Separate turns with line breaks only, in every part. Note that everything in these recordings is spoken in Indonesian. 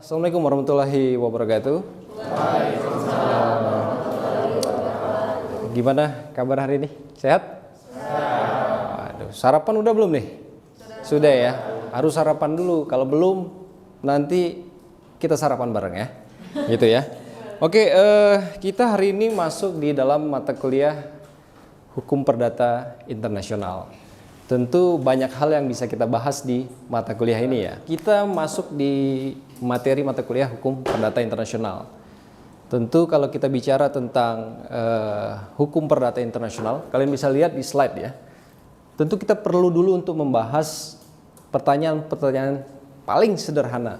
Assalamualaikum warahmatullahi wabarakatuh. Gimana kabar hari ini? Sehat? Aduh, sarapan udah belum nih? Sudah ya. Harus sarapan dulu. Kalau belum, nanti kita sarapan bareng ya. Gitu ya. Oke, kita hari ini masuk di dalam mata kuliah Hukum Perdata Internasional. Tentu banyak hal yang bisa kita bahas di mata kuliah ini ya. Kita masuk di materi mata kuliah Hukum Perdata Internasional. Tentu kalau kita bicara tentang Hukum Perdata Internasional, kalian bisa lihat di slide ya. Tentu kita perlu dulu untuk membahas pertanyaan-pertanyaan paling sederhana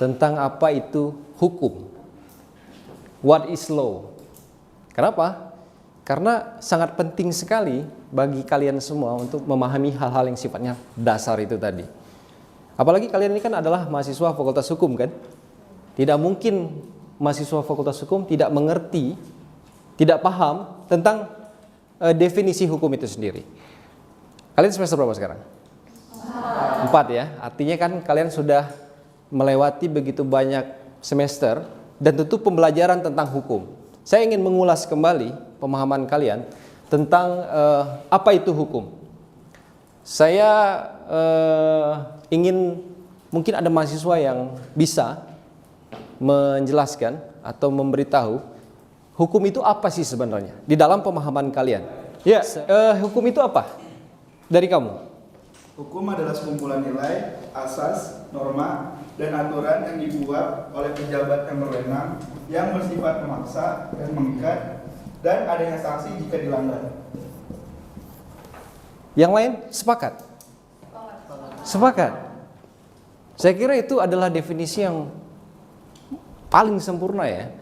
tentang apa itu hukum. What is law? Kenapa? Karena sangat penting sekali bagi kalian semua untuk memahami hal-hal yang sifatnya dasar itu tadi. Apalagi kalian ini kan adalah mahasiswa Fakultas Hukum kan? Tidak mungkin mahasiswa Fakultas Hukum tidak mengerti, tidak paham tentang definisi hukum itu sendiri. Kalian semester berapa sekarang? 4 ya. Artinya kan kalian sudah melewati begitu banyak semester dan tentu pembelajaran tentang hukum. Saya ingin mengulas kembali pemahaman kalian tentang apa itu hukum. Saya ingin, mungkin ada mahasiswa yang bisa menjelaskan atau memberitahu hukum itu apa sih sebenarnya di dalam pemahaman kalian. Ya, hukum itu apa? Dari kamu.
Hukum adalah sekumpulan nilai, asas, norma, dan aturan yang dibuat oleh pejabat yang berwenang yang bersifat memaksa dan mengikat, dan adanya sanksi jika dilanggar.
Yang lain sepakat? Sepakat. Saya kira itu adalah definisi yang paling sempurna ya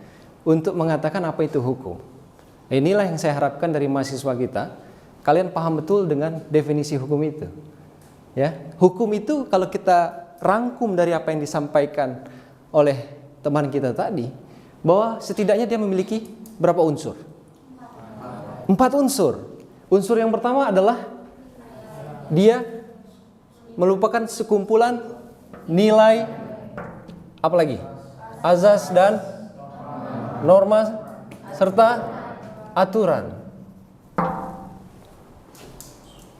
untuk mengatakan apa itu hukum. Inilah yang saya harapkan dari mahasiswa kita. Kalian paham betul dengan definisi hukum itu. Ya, hukum itu kalau kita rangkum dari apa yang disampaikan oleh teman kita tadi, bahwa setidaknya dia memiliki berapa unsur? 4 unsur. Unsur yang pertama adalah dia merupakan sekumpulan nilai, apa lagi? Azas dan norma serta aturan.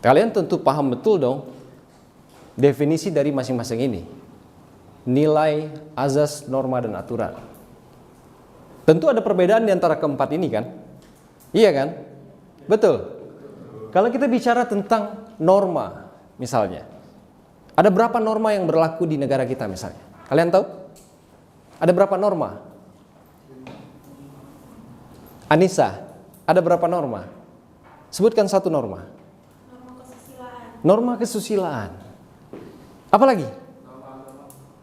Kalian tentu paham betul dong definisi dari masing-masing ini. Nilai, azas, norma, dan aturan. Tentu ada perbedaan di antara keempat ini kan? Iya kan? Betul. Kalau kita bicara tentang norma, misalnya, ada berapa norma yang berlaku di negara kita misalnya? Kalian tahu? Ada berapa norma? Anissa, ada berapa norma? Sebutkan satu norma. Norma kesusilaan. Apa lagi?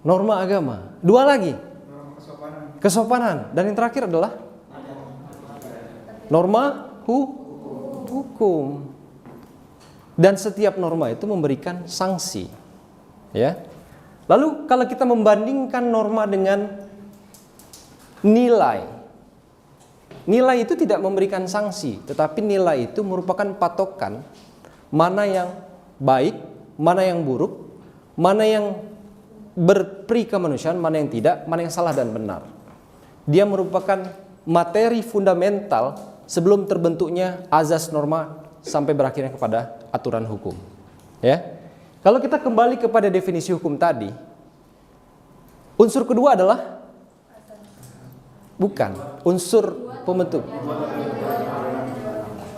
Norma agama. 2 lagi? Kesopanan. Dan yang terakhir adalah norma hukum. Dan setiap norma itu memberikan sanksi. Ya. Lalu kalau kita membandingkan norma dengan nilai. Nilai itu tidak memberikan sanksi, tetapi nilai itu merupakan patokan mana yang baik, mana yang buruk, mana yang berperi kemanusiaan, mana yang tidak, mana yang salah dan benar. Dia merupakan materi fundamental sebelum terbentuknya azas norma sampai berakhirnya kepada aturan hukum. Ya. Kalau kita kembali kepada definisi hukum tadi, unsur kedua adalah bukan unsur pembentuk.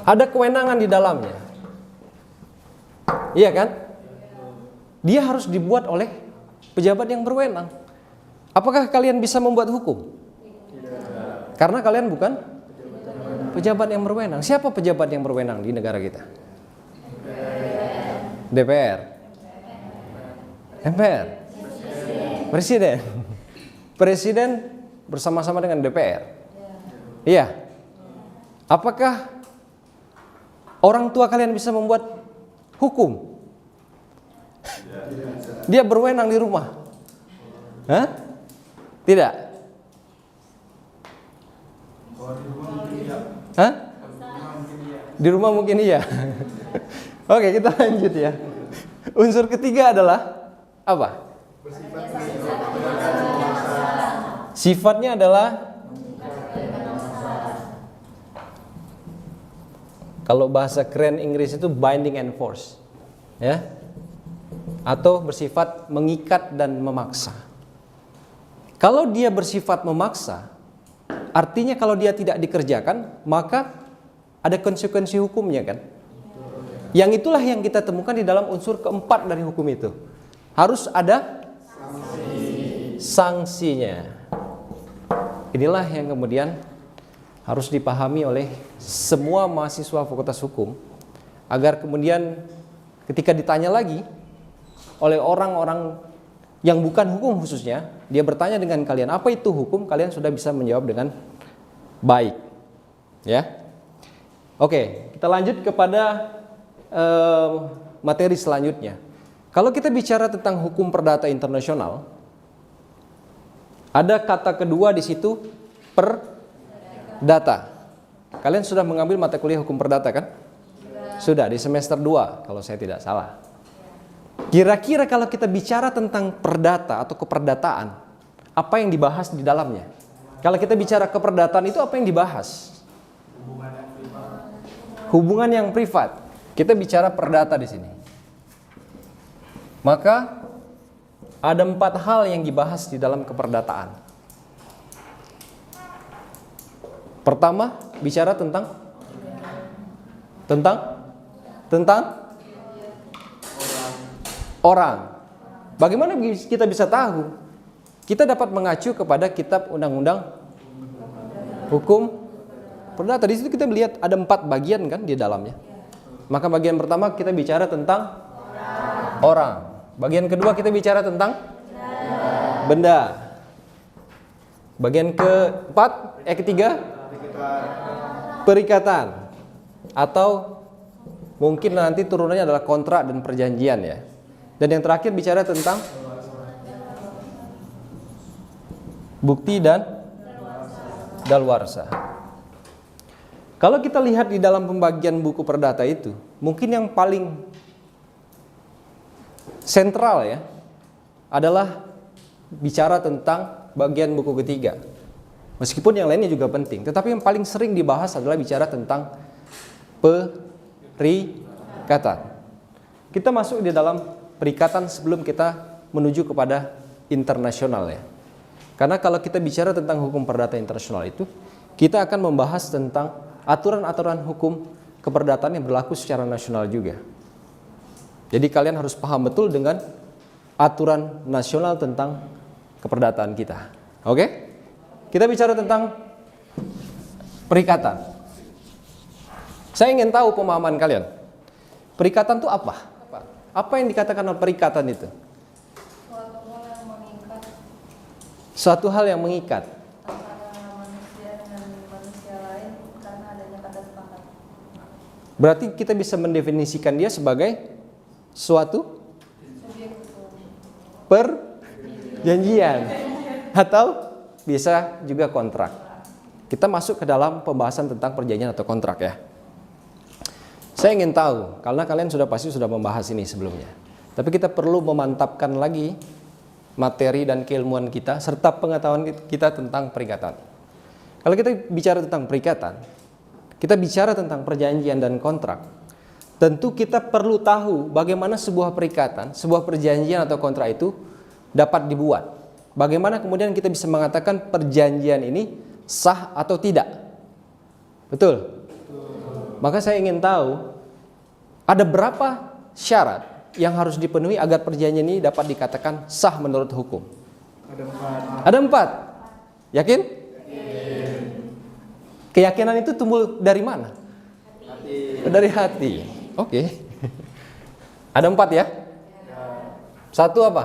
Ada kewenangan di dalamnya. Iya kan? Dia harus dibuat oleh pejabat yang berwenang. Apakah kalian bisa membuat hukum? Tidak. Karena kalian bukan pejabat yang berwenang. Siapa pejabat yang berwenang di negara kita? DPR. MPR. Presiden. Presiden bersama-sama dengan DPR. Iya. Apakah orang tua kalian bisa membuat hukum? Dia berwenang di rumah. Hah? Tidak. Hah? Di rumah mungkin iya. Oke, kita lanjut ya. Unsur ketiga adalah apa? Sifatnya adalah, kalau bahasa keren Inggris itu binding and force, ya, atau bersifat mengikat dan memaksa. Kalau dia bersifat memaksa, artinya kalau dia tidak dikerjakan, maka ada konsekuensi hukumnya kan? Yang itulah yang kita temukan di dalam unsur keempat dari hukum itu. Harus ada sanksinya. Inilah yang kemudian harus dipahami oleh semua mahasiswa Fakultas Hukum, agar kemudian ketika ditanya lagi oleh orang-orang yang bukan hukum khususnya, dia bertanya dengan kalian, apa itu hukum? Kalian sudah bisa menjawab dengan baik. Ya. Oke, kita lanjut kepada materi selanjutnya. Kalau kita bicara tentang hukum perdata internasional, ada kata kedua di situ, perdata. Kalian sudah mengambil mata kuliah hukum perdata kan? Sudah di semester 2 kalau saya tidak salah. Kira-kira kalau kita bicara tentang perdata atau keperdataan, apa yang dibahas di dalamnya? Kalau kita bicara keperdataan itu apa yang dibahas? Hubungan yang privat. Kita bicara perdata di sini. Maka ada 4 hal yang dibahas di dalam keperdataan. Pertama, bicara tentang orang. Bagaimana kita bisa tahu? Kita dapat mengacu kepada kitab undang-undang hukum perdata. Di situ kita melihat ada 4 bagian kan di dalamnya. Maka bagian pertama kita bicara tentang orang. Bagian kedua kita bicara tentang benda. Bagian ketiga perikatan. Atau mungkin nanti turunannya adalah kontrak dan perjanjian ya. Dan yang terakhir bicara tentang bukti dan daluarsa. Kalau kita lihat di dalam pembagian buku perdata itu, mungkin yang paling sentral ya adalah bicara tentang bagian buku ketiga. Meskipun yang lainnya juga penting, tetapi yang paling sering dibahas adalah bicara tentang perikatan. Kita masuk di dalam perikatan sebelum kita menuju kepada internasional ya. Karena kalau kita bicara tentang hukum perdata internasional itu, kita akan membahas tentang aturan-aturan hukum keperdataan yang berlaku secara nasional juga. Jadi kalian harus paham betul dengan aturan nasional tentang keperdataan kita. Oke? Kita bicara tentang perikatan. Saya ingin tahu pemahaman kalian. Perikatan itu apa? Apa yang dikatakan oleh perikatan itu? Suatu hal yang mengikat.
Antara manusia dengan manusia lain karena adanya kata sepakat.
Berarti kita bisa mendefinisikan dia sebagai suatu perjanjian atau bisa juga kontrak. Kita masuk ke dalam pembahasan tentang perjanjian atau kontrak ya. Saya ingin tahu, karena kalian pasti sudah membahas ini sebelumnya. Tapi kita perlu memantapkan lagi materi dan keilmuan kita serta pengetahuan kita tentang perikatan. Kalau kita bicara tentang perikatan, kita bicara tentang perjanjian dan kontrak. Tentu kita perlu tahu bagaimana sebuah perikatan, sebuah perjanjian atau kontrak itu dapat dibuat. Bagaimana kemudian kita bisa mengatakan perjanjian ini sah atau tidak. Betul? Maka saya ingin tahu ada berapa syarat yang harus dipenuhi agar perjanjian ini dapat dikatakan sah menurut hukum. Ada 4. Yakin? Keyakinan itu tumbuh dari mana? Dari hati. Oke. Ada 4 ya? 1 apa?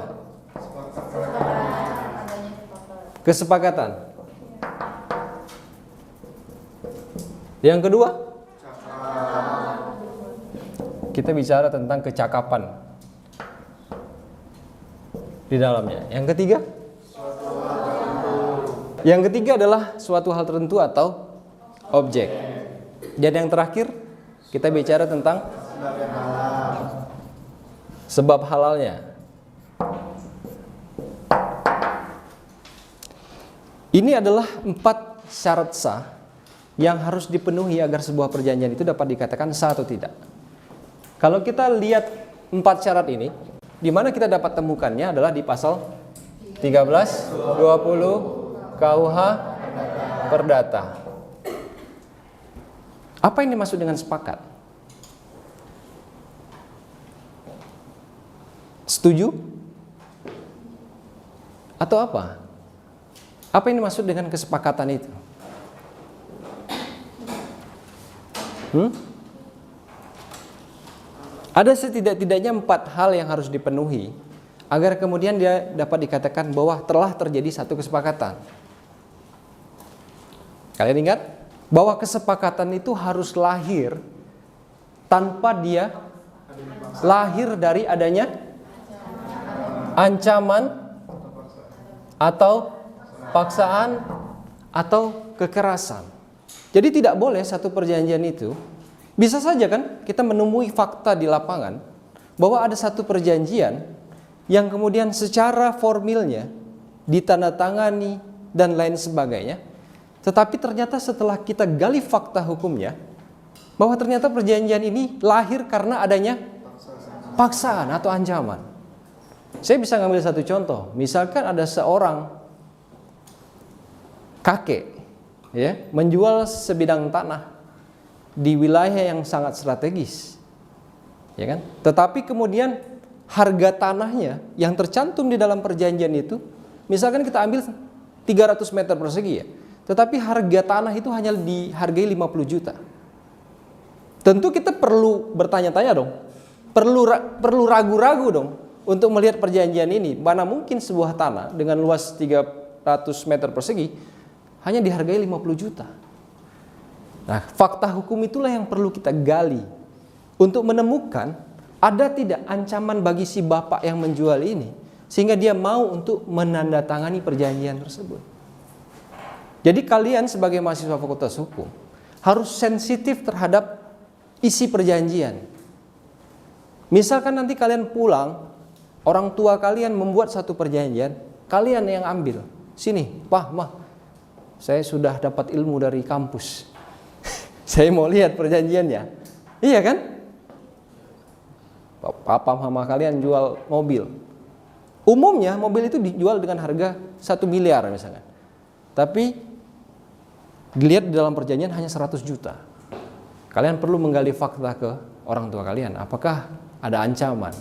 Kesepakatan. Yang kedua? Kita bicara tentang kecakapan di dalamnya. Yang ketiga? Yang ketiga adalah suatu hal tertentu atau objek. Dan yang terakhir kita bicara tentang sebab halalnya. Ini adalah 4 syarat sah yang harus dipenuhi agar sebuah perjanjian itu dapat dikatakan sah atau tidak. Kalau kita lihat 4 syarat ini, di mana kita dapat temukannya adalah di pasal 13, 20 KUH Perdata. Apa yang dimaksud dengan sepakat? Setuju? Atau apa? Apa yang dimaksud dengan kesepakatan itu? Ada setidak-tidaknya 4 hal yang harus dipenuhi agar kemudian dia dapat dikatakan bahwa telah terjadi satu kesepakatan. Kalian ingat bahwa kesepakatan itu harus lahir tanpa dia lahir dari adanya ancaman atau paksaan atau kekerasan. Jadi tidak boleh satu perjanjian itu, bisa saja kan kita menemui fakta di lapangan bahwa ada satu perjanjian yang kemudian secara formilnya ditandatangani dan lain sebagainya. Tetapi ternyata setelah kita gali fakta hukumnya, bahwa ternyata perjanjian ini lahir karena adanya paksaan atau ancaman. Saya bisa ngambil satu contoh. Misalkan ada seorang kakek ya, menjual sebidang tanah di wilayah yang sangat strategis. Ya kan? Tetapi kemudian harga tanahnya yang tercantum di dalam perjanjian itu, misalkan kita ambil 300 meter persegi ya. Tetapi harga tanah itu hanya dihargai 50 juta. Tentu kita perlu bertanya-tanya dong. Perlu ragu-ragu dong untuk melihat perjanjian ini. Mana mungkin sebuah tanah dengan luas 300 meter persegi hanya dihargai 50 juta. Nah, fakta hukum itulah yang perlu kita gali untuk menemukan ada tidak ancaman bagi si bapak yang menjual ini sehingga dia mau untuk menandatangani perjanjian tersebut. Jadi kalian sebagai mahasiswa Fakultas Hukum harus sensitif terhadap isi perjanjian. Misalkan nanti kalian pulang, orang tua kalian membuat satu perjanjian, kalian yang ambil. Sini, Pak, Mah, saya sudah dapat ilmu dari kampus. Saya mau lihat perjanjiannya. Iya kan? Papa mama kalian jual mobil. Umumnya mobil itu dijual dengan harga 1 miliar misalnya. Tapi dilihat di dalam perjanjian hanya 100 juta. Kalian perlu menggali fakta ke orang tua kalian. Apakah ada ancaman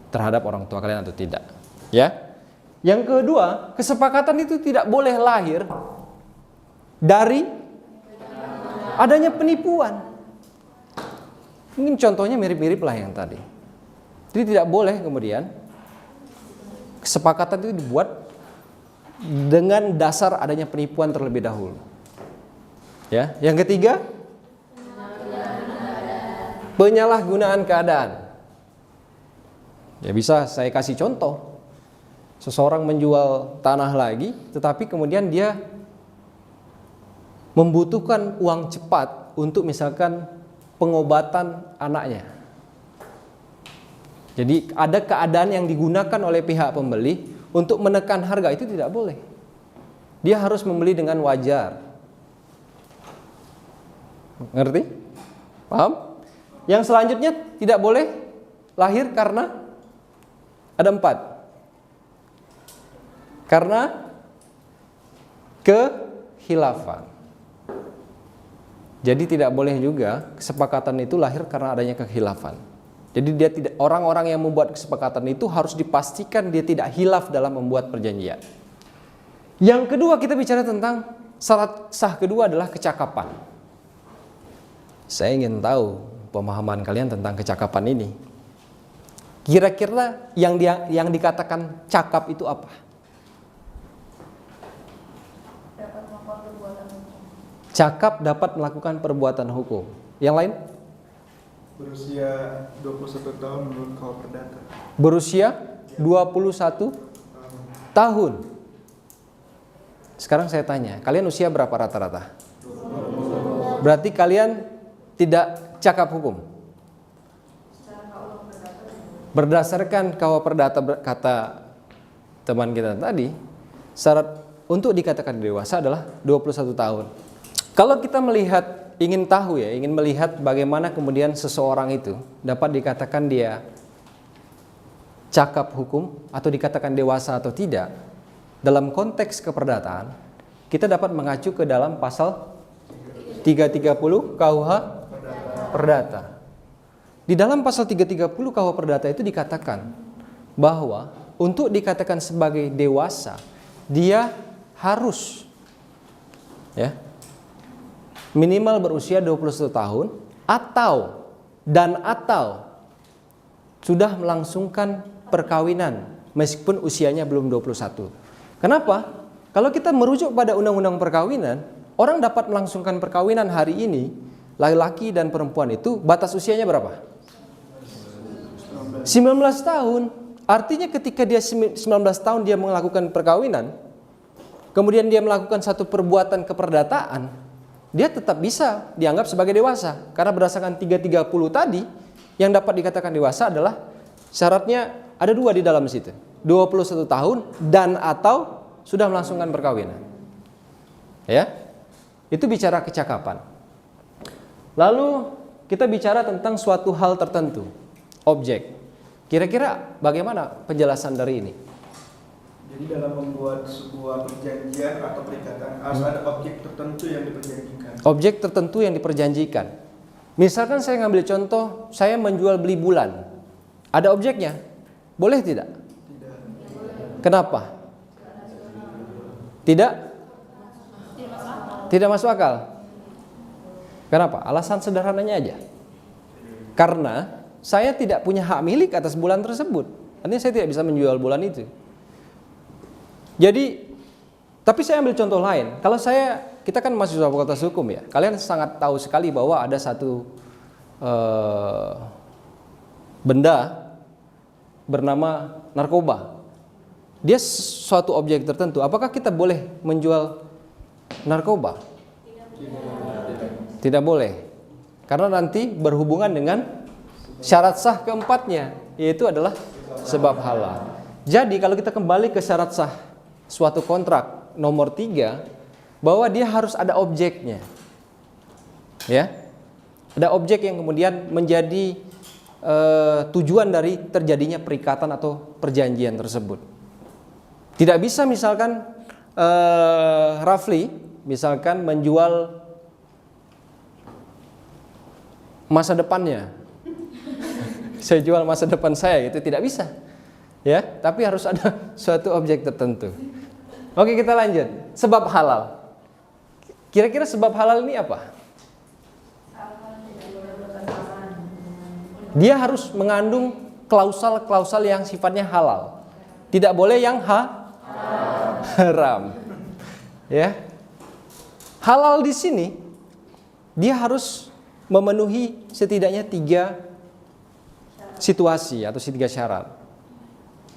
terhadap orang tua kalian atau tidak? Ya. Yang kedua, kesepakatan itu tidak boleh lahir dari adanya penipuan. Mungkin contohnya mirip-mirip lah yang tadi. Jadi tidak boleh kemudian kesepakatan itu dibuat dengan dasar adanya penipuan terlebih dahulu. Ya, yang ketiga, penyalahgunaan keadaan. Ya bisa saya kasih contoh. Seseorang menjual tanah lagi, tetapi kemudian dia membutuhkan uang cepat untuk misalkan pengobatan anaknya. Jadi ada keadaan yang digunakan oleh pihak pembeli untuk menekan harga, itu tidak boleh. Dia harus membeli dengan wajar. Ngerti? Paham? Yang selanjutnya tidak boleh lahir karena ada 4. Karena kehilafan. Jadi tidak boleh juga kesepakatan itu lahir karena adanya kehilafan. Jadi dia tidak, orang-orang yang membuat kesepakatan itu harus dipastikan dia tidak hilaf dalam membuat perjanjian. Yang kedua, kita bicara tentang syarat sah kedua adalah kecakapan. Saya ingin tahu pemahaman kalian tentang kecakapan ini. Kira-kira yang dikatakan cakap itu apa?
Dapat melakukan perbuatan hukum.
Cakap dapat melakukan perbuatan hukum. Yang lain?
Berusia 21 tahun menurut KUH Perdata.
Berusia 21 tahun. Sekarang saya tanya, kalian usia berapa rata-rata? Berarti kalian tidak cakap hukum? Berdasarkan KUH Perdata kata teman kita tadi, syarat untuk dikatakan dewasa adalah 21 tahun. Kalau kita melihat, ingin tahu ya, ingin melihat bagaimana kemudian seseorang itu dapat dikatakan dia cakap hukum atau dikatakan dewasa atau tidak, dalam konteks keperdataan, kita dapat mengacu ke dalam pasal 330 KUH Perdata. Di dalam pasal 330 KUH Perdata itu dikatakan bahwa untuk dikatakan sebagai dewasa, dia harus ya minimal berusia 21 tahun atau sudah melangsungkan perkawinan meskipun usianya belum 21. Kenapa? Kalau kita merujuk pada undang-undang perkawinan, orang dapat melangsungkan perkawinan hari ini, laki-laki dan perempuan itu batas usianya berapa? 19 tahun. Artinya ketika dia 19 tahun dia melakukan perkawinan, kemudian dia melakukan satu perbuatan keperdataan, dia tetap bisa dianggap sebagai dewasa. Karena berdasarkan 330 tadi, yang dapat dikatakan dewasa adalah syaratnya ada dua di dalam situ. 21 tahun dan atau sudah melangsungkan perkawinan. Ya. Itu bicara kecakapan. Lalu kita bicara tentang suatu hal tertentu, objek. Kira-kira bagaimana penjelasan dari ini?
Jadi dalam membuat sebuah perjanjian atau perikatan harus ada objek tertentu yang diperjanjikan.
Objek tertentu yang diperjanjikan. Misalkan saya ngambil contoh, saya menjual beli bulan. Ada objeknya? Boleh tidak?
Tidak.
Kenapa? Tidak? Tidak masuk akal. Kenapa? Alasan sederhananya aja. Karena saya tidak punya hak milik atas bulan tersebut. Artinya saya tidak bisa menjual bulan itu. Jadi, tapi saya ambil contoh lain. Kalau kita kan mahasiswa fakultas hukum ya. Kalian sangat tahu sekali bahwa ada satu benda bernama narkoba. Dia suatu objek tertentu. Apakah kita boleh menjual narkoba? Tidak boleh. Karena nanti berhubungan dengan syarat sah keempatnya, yaitu adalah sebab halal. Jadi kalau kita kembali ke syarat sah suatu kontrak nomor 3, bahwa dia harus ada objeknya. Ya. Ada objek yang kemudian menjadi tujuan dari terjadinya perikatan atau perjanjian tersebut. Tidak bisa misalkan Rafli misalkan menjual masa depannya. Saya jual masa depan saya, itu tidak bisa. Ya, tapi harus ada suatu objek tertentu. Oke, kita lanjut. Sebab halal. Kira-kira sebab halal ini apa? Dia harus mengandung klausal-klausal yang sifatnya halal. Tidak boleh yang haram. Ya. Halal di sini dia harus memenuhi setidaknya 3 situasi atau 3 syarat.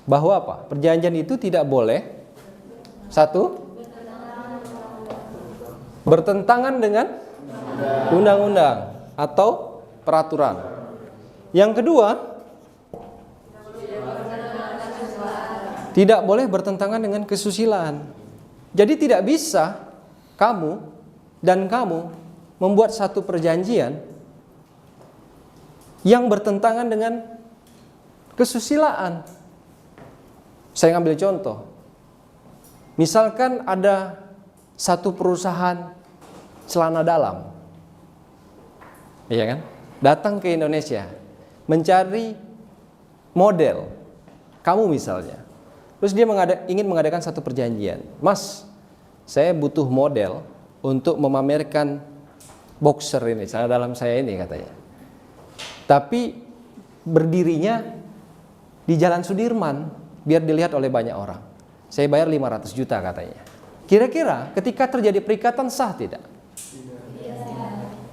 Bahwa apa? Perjanjian itu tidak boleh 1 bertentangan dengan undang-undang atau peraturan. Yang kedua, tidak boleh bertentangan dengan kesusilaan. Jadi tidak bisa kamu membuat satu perjanjian yang bertentangan dengan kesusilaan. Saya ngambil contoh. Misalkan ada satu perusahaan celana dalam. Iya kan? Datang ke Indonesia mencari model. Kamu misalnya. Terus dia ingin mengadakan satu perjanjian. Mas, saya butuh model untuk memamerkan boxer ini, celana dalam saya ini katanya. Tapi berdirinya di Jalan Sudirman biar dilihat oleh banyak orang. Saya bayar 500 juta katanya. Kira-kira ketika terjadi perikatan sah tidak?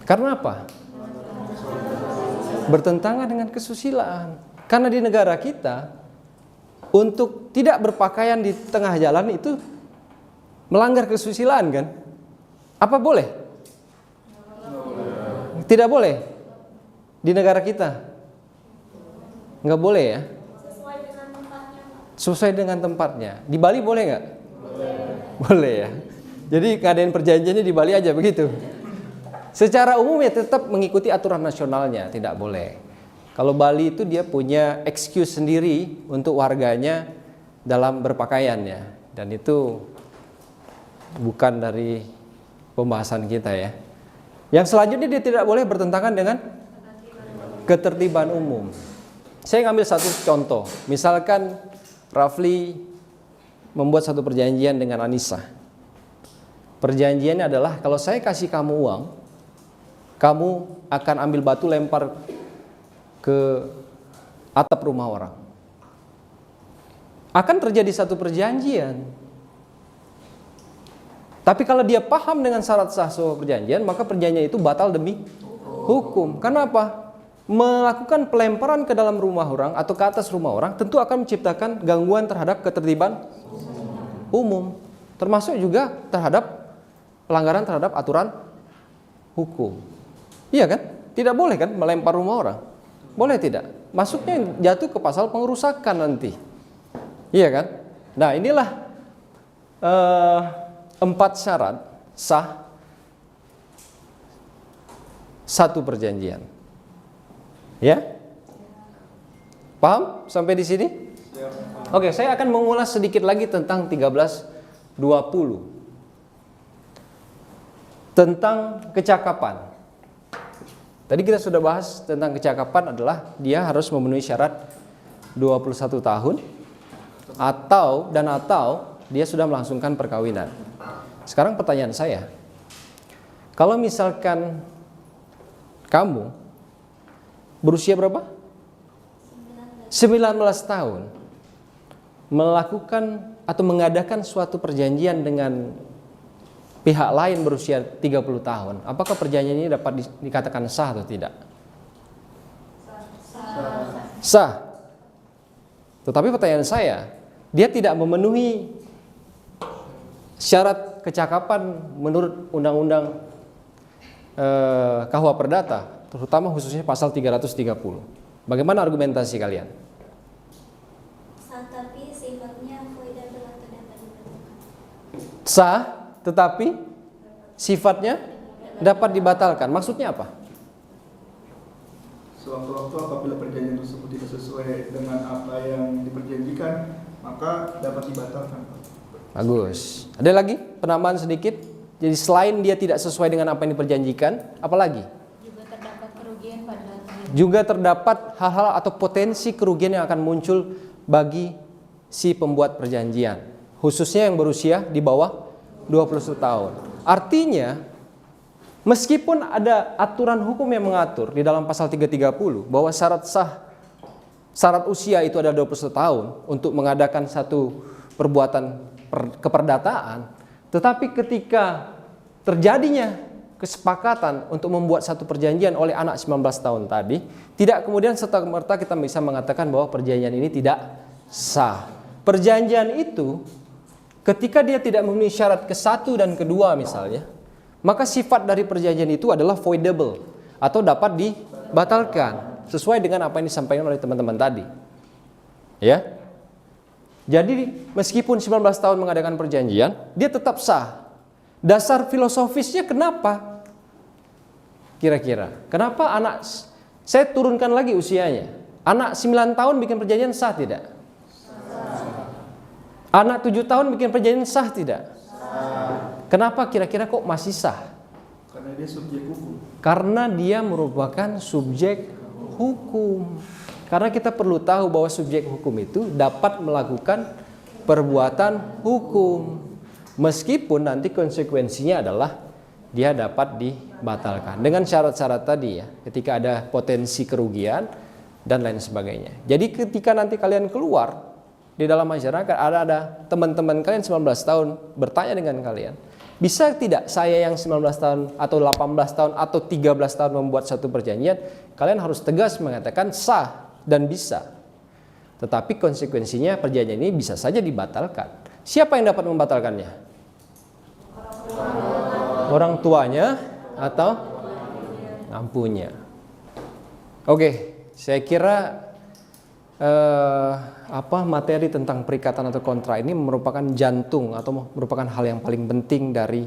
Karena apa? Bertentangan dengan kesusilaan. Karena di negara kita untuk tidak berpakaian di tengah jalan itu melanggar kesusilaan kan? Apa boleh? Tidak boleh. Di negara kita nggak boleh ya. Sesuai dengan tempatnya. Di Bali boleh nggak? Boleh ya. Jadi ngadain perjanjiannya di Bali aja begitu. Secara umum ya tetap mengikuti aturan nasionalnya, tidak boleh. Kalau Bali itu dia punya excuse sendiri untuk warganya dalam berpakaiannya, dan itu bukan dari pembahasan kita ya. Yang selanjutnya dia tidak boleh bertentangan dengan ketertiban umum. Saya ngambil satu contoh. Misalkan Rafli membuat satu perjanjian dengan Anissa. Perjanjiannya adalah kalau saya kasih kamu uang, kamu akan ambil batu lempar ke atap rumah orang. Akan terjadi satu perjanjian. Tapi kalau dia paham dengan syarat sah sebuah perjanjian, maka perjanjian itu batal demi hukum. Kenapa? Melakukan pelemparan ke dalam rumah orang atau ke atas rumah orang tentu akan menciptakan gangguan terhadap ketertiban umum, termasuk juga terhadap pelanggaran terhadap aturan hukum. Iya kan? Tidak boleh kan melempar rumah orang? Boleh tidak? Masuknya jatuh ke pasal pengerusakan nanti. Iya kan? Nah, inilah 4 syarat sah satu perjanjian. Ya? Paham sampai di sini? Oke, saya akan mengulas sedikit lagi tentang 1320. Tentang kecakapan. Tadi kita sudah bahas tentang kecakapan adalah dia harus memenuhi syarat 21 tahun atau dia sudah melangsungkan perkawinan. Sekarang pertanyaan saya, kalau misalkan kamu berusia berapa? 19 tahun melakukan atau mengadakan suatu perjanjian dengan pihak lain berusia 30 tahun, apakah perjanjian ini dapat dikatakan sah atau tidak? Sah. Tetapi pertanyaan saya, dia tidak memenuhi syarat kecakapan menurut Undang-Undang KUH Perdata, terutama khususnya pasal 330. Bagaimana argumentasi kalian?
Sah tapi sifatnya voidable atau dapat dibatalkan.
Sah, tetapi sifatnya dapat dibatalkan. Maksudnya apa?
Sewaktu-waktu apabila perjanjian tersebut tidak sesuai dengan apa yang diperjanjikan, maka dapat dibatalkan.
Bagus. Ada lagi penambahan sedikit? Jadi selain dia tidak sesuai dengan apa yang diperjanjikan, apa lagi?
Juga terdapat kerugian pada
Juga terdapat hal-hal atau potensi kerugian yang akan muncul bagi si pembuat perjanjian, khususnya yang berusia di bawah 21 tahun. Artinya, meskipun ada aturan hukum yang mengatur di dalam pasal 330 bahwa syarat usia itu adalah 21 tahun untuk mengadakan satu perbuatan keperdataan, tetapi ketika terjadinya kesepakatan untuk membuat satu perjanjian oleh anak 19 tahun tadi, tidak kemudian serta-merta kita bisa mengatakan bahwa perjanjian ini tidak sah. Perjanjian itu ketika dia tidak memenuhi syarat ke-1 dan ke-2 misalnya, maka sifat dari perjanjian itu adalah voidable atau dapat dibatalkan sesuai dengan apa yang disampaikan oleh teman-teman tadi. Ya. Jadi meskipun 19 tahun mengadakan perjanjian, dia tetap sah. Dasar filosofisnya kenapa? Kira-kira. Kenapa saya turunkan lagi usianya. Anak 9 tahun bikin perjanjian sah tidak? Anak 7 tahun bikin perjanjian sah tidak? Kenapa kira-kira kok masih sah?
Karena dia subjek hukum.
Karena dia merupakan subjek hukum. Karena kita perlu tahu bahwa subjek hukum itu dapat melakukan perbuatan hukum. Meskipun nanti konsekuensinya adalah dia dapat dibatalkan. Dengan syarat-syarat tadi ya. Ketika ada potensi kerugian dan lain sebagainya. Jadi ketika nanti kalian keluar di dalam masyarakat, ada teman-teman kalian 19 tahun bertanya dengan kalian, bisa tidak saya yang 19 tahun atau 18 tahun atau 13 tahun membuat satu perjanjian? Kalian harus tegas mengatakan sah dan bisa. Tetapi konsekuensinya perjanjian ini bisa saja dibatalkan. Siapa yang dapat membatalkannya? Orang tuanya atau ampunya. Oke, saya kira materi tentang perikatan atau kontrak ini merupakan jantung atau merupakan hal yang paling penting dari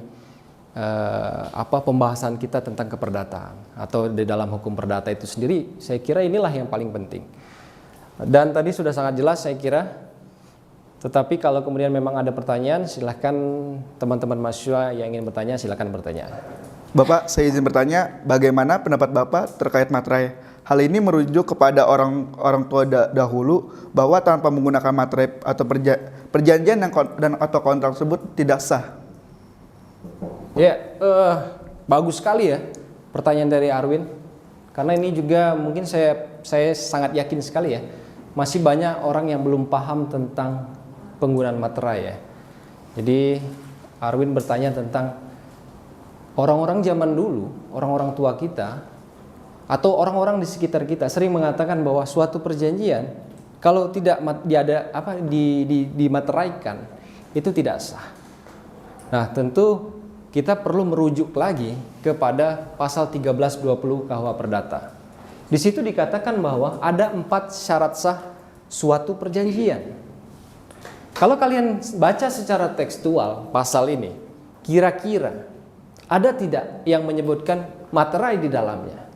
pembahasan kita tentang keperdataan atau di dalam hukum perdata itu sendiri. Saya kira inilah yang paling penting. Dan tadi sudah sangat jelas saya kira. Tetapi kalau kemudian memang ada pertanyaan, silahkan teman-teman mahasiswa yang ingin bertanya, silahkan bertanya.
Bapak, saya izin bertanya, bagaimana pendapat Bapak terkait materai? Hal ini merujuk kepada orang tua dahulu bahwa tanpa menggunakan materai atau perjanjian atau kontrak tersebut tidak sah.
Ya, bagus sekali ya pertanyaan dari Arwin. Karena ini juga mungkin saya sangat yakin sekali ya, masih banyak orang yang belum paham tentang penggunaan materai ya. Jadi Arwin bertanya tentang orang-orang zaman dulu, orang-orang tua kita atau orang-orang di sekitar kita sering mengatakan bahwa suatu perjanjian kalau tidak dimateraikan itu tidak sah. Nah, tentu kita perlu merujuk lagi kepada pasal 1320 KUH Perdata. Di situ dikatakan bahwa ada 4 syarat sah suatu perjanjian. Kalau kalian baca secara tekstual pasal ini, kira-kira ada tidak yang menyebutkan materai di dalamnya?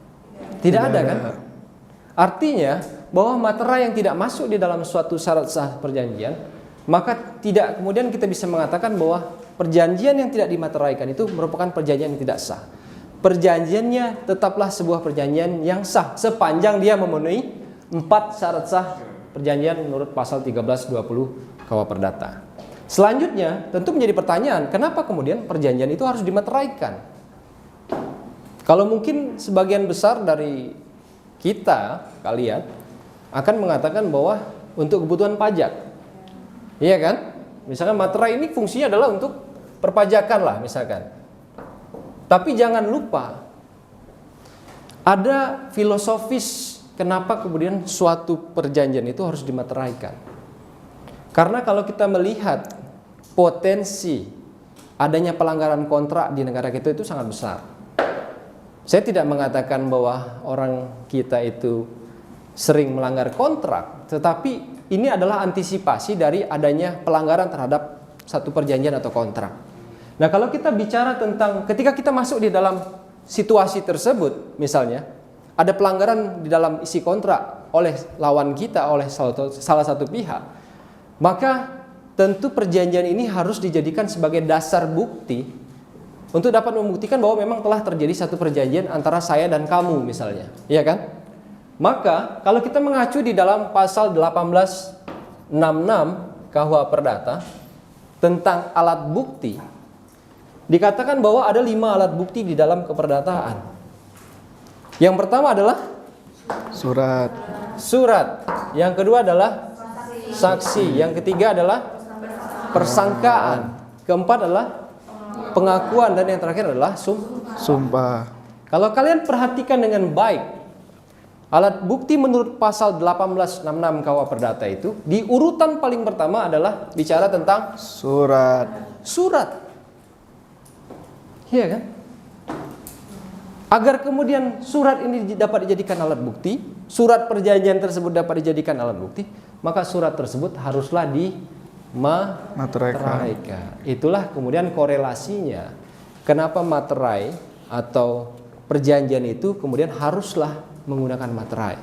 Tidak ada kan? Artinya bahwa materai yang tidak masuk di dalam suatu syarat sah perjanjian, maka tidak kemudian kita bisa mengatakan bahwa perjanjian yang tidak dimateraikan itu merupakan perjanjian yang tidak sah. Perjanjiannya tetaplah sebuah perjanjian yang sah sepanjang dia memenuhi 4 syarat sah perjanjian menurut pasal 1320 KUH Perdata. Selanjutnya tentu menjadi pertanyaan, kenapa kemudian perjanjian itu harus dimateraikan? Kalau mungkin sebagian besar dari kita, kalian akan mengatakan bahwa untuk kebutuhan pajak. Iya kan? Misalkan materai ini fungsinya adalah untuk perpajakan lah misalkan. Tapi jangan lupa ada filosofis kenapa kemudian suatu perjanjian itu harus dimateraikan. Karena kalau kita melihat potensi adanya pelanggaran kontrak di negara kita itu sangat besar. Saya tidak mengatakan bahwa orang kita itu sering melanggar kontrak, tetapi ini adalah antisipasi dari adanya pelanggaran terhadap satu perjanjian atau kontrak. Nah, kalau kita bicara tentang ketika kita masuk di dalam situasi tersebut, misalnya ada pelanggaran di dalam isi kontrak oleh lawan kita, oleh salah satu pihak, maka tentu perjanjian ini harus dijadikan sebagai dasar bukti untuk dapat membuktikan bahwa memang telah terjadi satu perjanjian antara saya dan kamu misalnya, iya kan? Maka kalau kita mengacu di dalam pasal 1866 KUH Perdata tentang alat bukti, dikatakan bahwa ada 5 alat bukti di dalam keperdataan. Yang pertama adalah surat. Yang kedua adalah saksi. Yang ketiga adalah persangkaan. Keempat adalah pengakuan, dan yang terakhir adalah sumpah. Kalau kalian perhatikan dengan baik, alat bukti menurut pasal 1866 KUH Perdata itu di urutan paling pertama adalah bicara tentang surat. Iya kan? Agar kemudian surat ini dapat dijadikan alat bukti, surat perjanjian tersebut dapat dijadikan alat bukti, maka surat tersebut haruslah dimateraikan. Itulah kemudian korelasinya. Kenapa materai atau perjanjian itu kemudian haruslah menggunakan materai.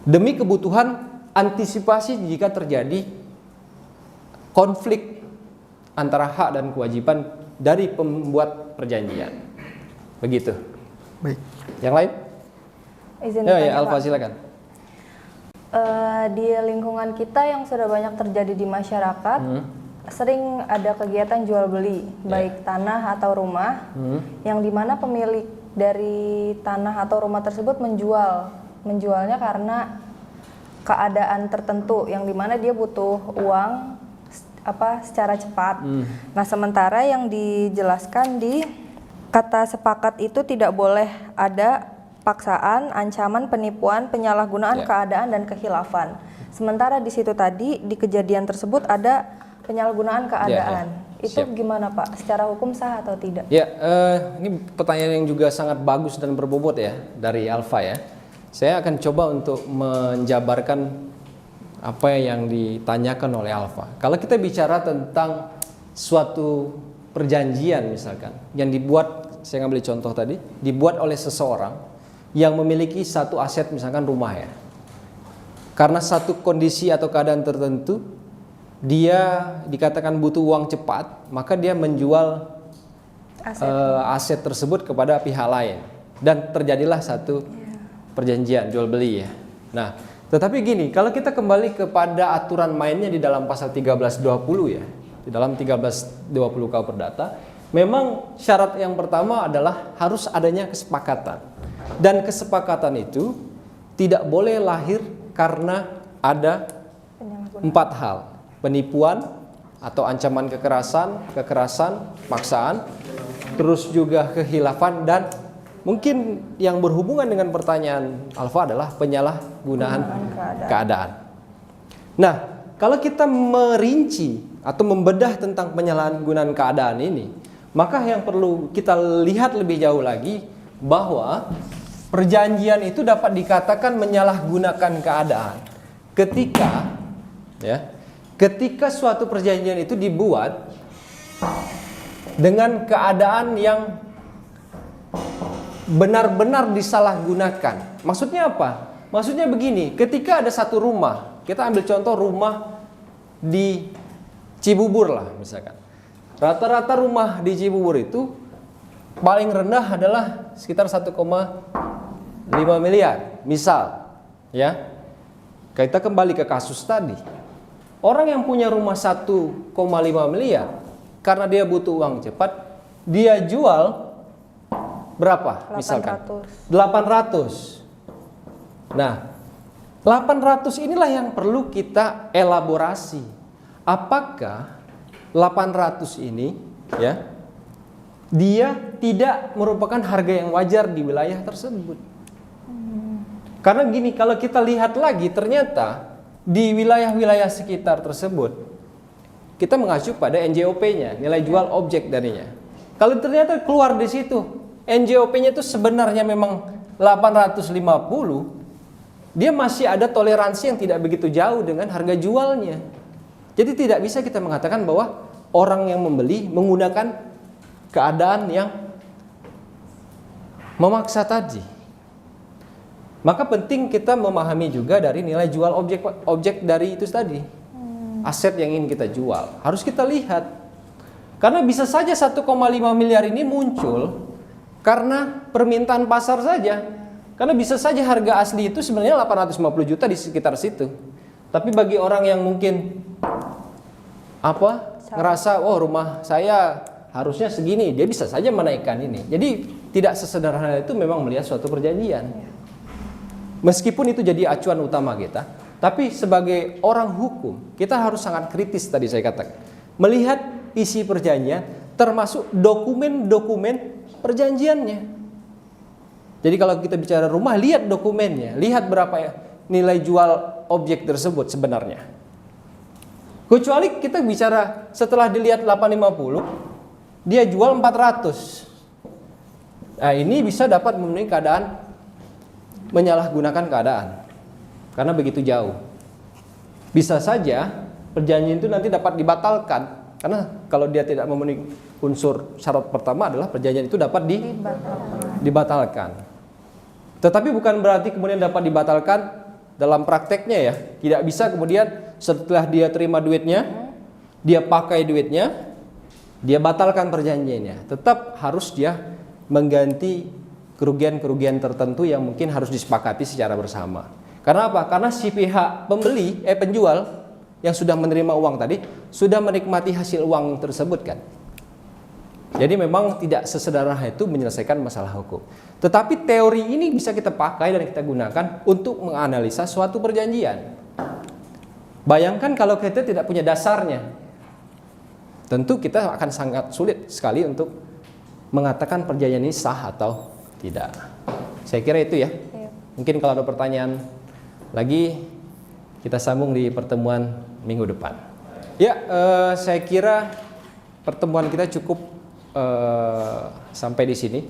Demi kebutuhan antisipasi jika terjadi konflik antara hak dan kewajiban dari pembuat perjanjian. Begitu.
Baik.
Yang lain?
Izin
Ya, Alfa silakan.
Di lingkungan kita yang sudah banyak terjadi di masyarakat, sering ada kegiatan jual beli, baik tanah atau rumah, yang dimana pemilik dari tanah atau rumah tersebut menjualnya karena keadaan tertentu, yang dimana dia butuh uang secara cepat. Nah, sementara yang dijelaskan di kata sepakat itu tidak boleh ada paksaan, ancaman, penipuan, penyalahgunaan keadaan dan kekhilafan. Sementara di situ tadi di kejadian tersebut ada penyalahgunaan keadaan. Itu gimana Pak? Secara hukum sah atau tidak?
Ya, ini pertanyaan yang juga sangat bagus dan berbobot ya dari Alfa ya. Saya akan coba untuk menjabarkan apa yang ditanyakan oleh Alfa. Kalau kita bicara tentang suatu perjanjian misalkan yang dibuat, saya ngambil contoh tadi, dibuat oleh seseorang yang memiliki satu aset misalkan rumah ya. Karena satu kondisi atau keadaan tertentu dia dikatakan butuh uang cepat, maka dia menjual aset tersebut kepada pihak lain dan terjadilah satu perjanjian jual beli ya. Nah, tetapi gini, kalau kita kembali kepada aturan mainnya di dalam pasal 1320 ya, di dalam 1320 KUH Perdata, memang syarat yang pertama adalah harus adanya kesepakatan. Dan kesepakatan itu tidak boleh lahir karena ada 4 hal. Penipuan atau ancaman kekerasan, paksaan, terus juga kehilafan, dan mungkin yang berhubungan dengan pertanyaan Alfa adalah penyalahgunaan keadaan. Nah, kalau kita merinci atau membedah tentang penyalahgunaan keadaan ini, maka yang perlu kita lihat lebih jauh lagi bahwa perjanjian itu dapat dikatakan menyalahgunakan keadaan ketika suatu perjanjian itu dibuat dengan keadaan yang benar-benar disalahgunakan. Maksudnya apa? Maksudnya begini, ketika ada satu rumah, kita ambil contoh rumah di Cibubur lah misalkan. Rata-rata rumah di Cibubur itu paling rendah adalah sekitar 1,5 miliar. Misal, ya. Kita kembali ke kasus tadi. Orang yang punya rumah 1,5 miliar karena dia butuh uang cepat, dia jual berapa? Misalkan 800. Nah, 800 inilah yang perlu kita elaborasi. Apakah 800 ini ya, dia tidak merupakan harga yang wajar di wilayah tersebut? Karena gini, kalau kita lihat lagi ternyata di wilayah-wilayah sekitar tersebut kita mengacu pada NJOP-nya, nilai jual objek darinya. Kalau ternyata keluar di situ NJOP-nya itu sebenarnya memang 850, dia masih ada toleransi yang tidak begitu jauh dengan harga jualnya. Jadi tidak bisa kita mengatakan bahwa orang yang membeli menggunakan keadaan yang memaksa tadi. Maka penting kita memahami juga dari nilai jual objek dari itu tadi. Aset yang ingin kita jual harus kita lihat. Karena bisa saja 1,5 miliar ini muncul karena permintaan pasar saja. Karena bisa saja harga asli itu sebenarnya 850 juta di sekitar situ. Tapi bagi orang yang mungkin ngerasa rumah saya harusnya segini, dia bisa saja menaikkan ini. Jadi tidak sesederhana itu memang melihat suatu perjanjian. Meskipun itu jadi acuan utama kita, tapi sebagai orang hukum kita harus sangat kritis tadi saya katakan. Melihat isi perjanjian termasuk dokumen-dokumen perjanjiannya. Jadi kalau kita bicara rumah, lihat dokumennya, lihat berapa nilai jual objek tersebut sebenarnya. Kecuali kita bicara setelah dilihat 850, dia jual 400. Nah, ini bisa dapat memenuhi keadaan menyalahgunakan keadaan. Karena begitu jauh. Bisa saja perjanjian itu nanti dapat dibatalkan. Karena kalau dia tidak memenuhi unsur syarat pertama adalah perjanjian itu dapat dibatalkan. Tetapi bukan berarti kemudian dapat dibatalkan dalam prakteknya ya. Tidak bisa kemudian setelah dia terima duitnya, dia pakai duitnya, dia batalkan perjanjiannya. Tetap harus dia mengganti kerugian-kerugian tertentu yang mungkin harus disepakati secara bersama. Karena apa? Karena si pihak penjual yang sudah menerima uang tadi sudah menikmati hasil uang tersebut kan. Jadi memang tidak sesederhana itu menyelesaikan masalah hukum. Tetapi teori ini bisa kita pakai dan kita gunakan untuk menganalisa suatu perjanjian. Bayangkan kalau kita tidak punya dasarnya, tentu kita akan sangat sulit sekali untuk mengatakan perjanjian ini sah atau tidak. Saya kira itu ya. Mungkin kalau ada pertanyaan lagi kita sambung di pertemuan minggu depan. Ya, saya kira pertemuan kita cukup sampai di sini.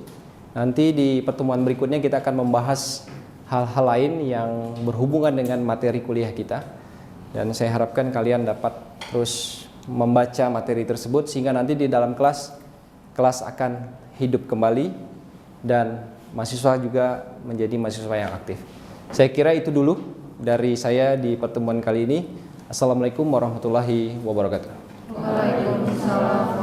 Nanti di pertemuan berikutnya kita akan membahas hal-hal lain yang berhubungan dengan materi kuliah kita. Dan saya harapkan kalian dapat terus membaca materi tersebut sehingga nanti di dalam kelas akan hidup kembali dan mahasiswa juga menjadi mahasiswa yang aktif. Saya kira itu dulu dari saya di pertemuan kali ini. Assalamualaikum warahmatullahi wabarakatuh.
Waalaikumsalam.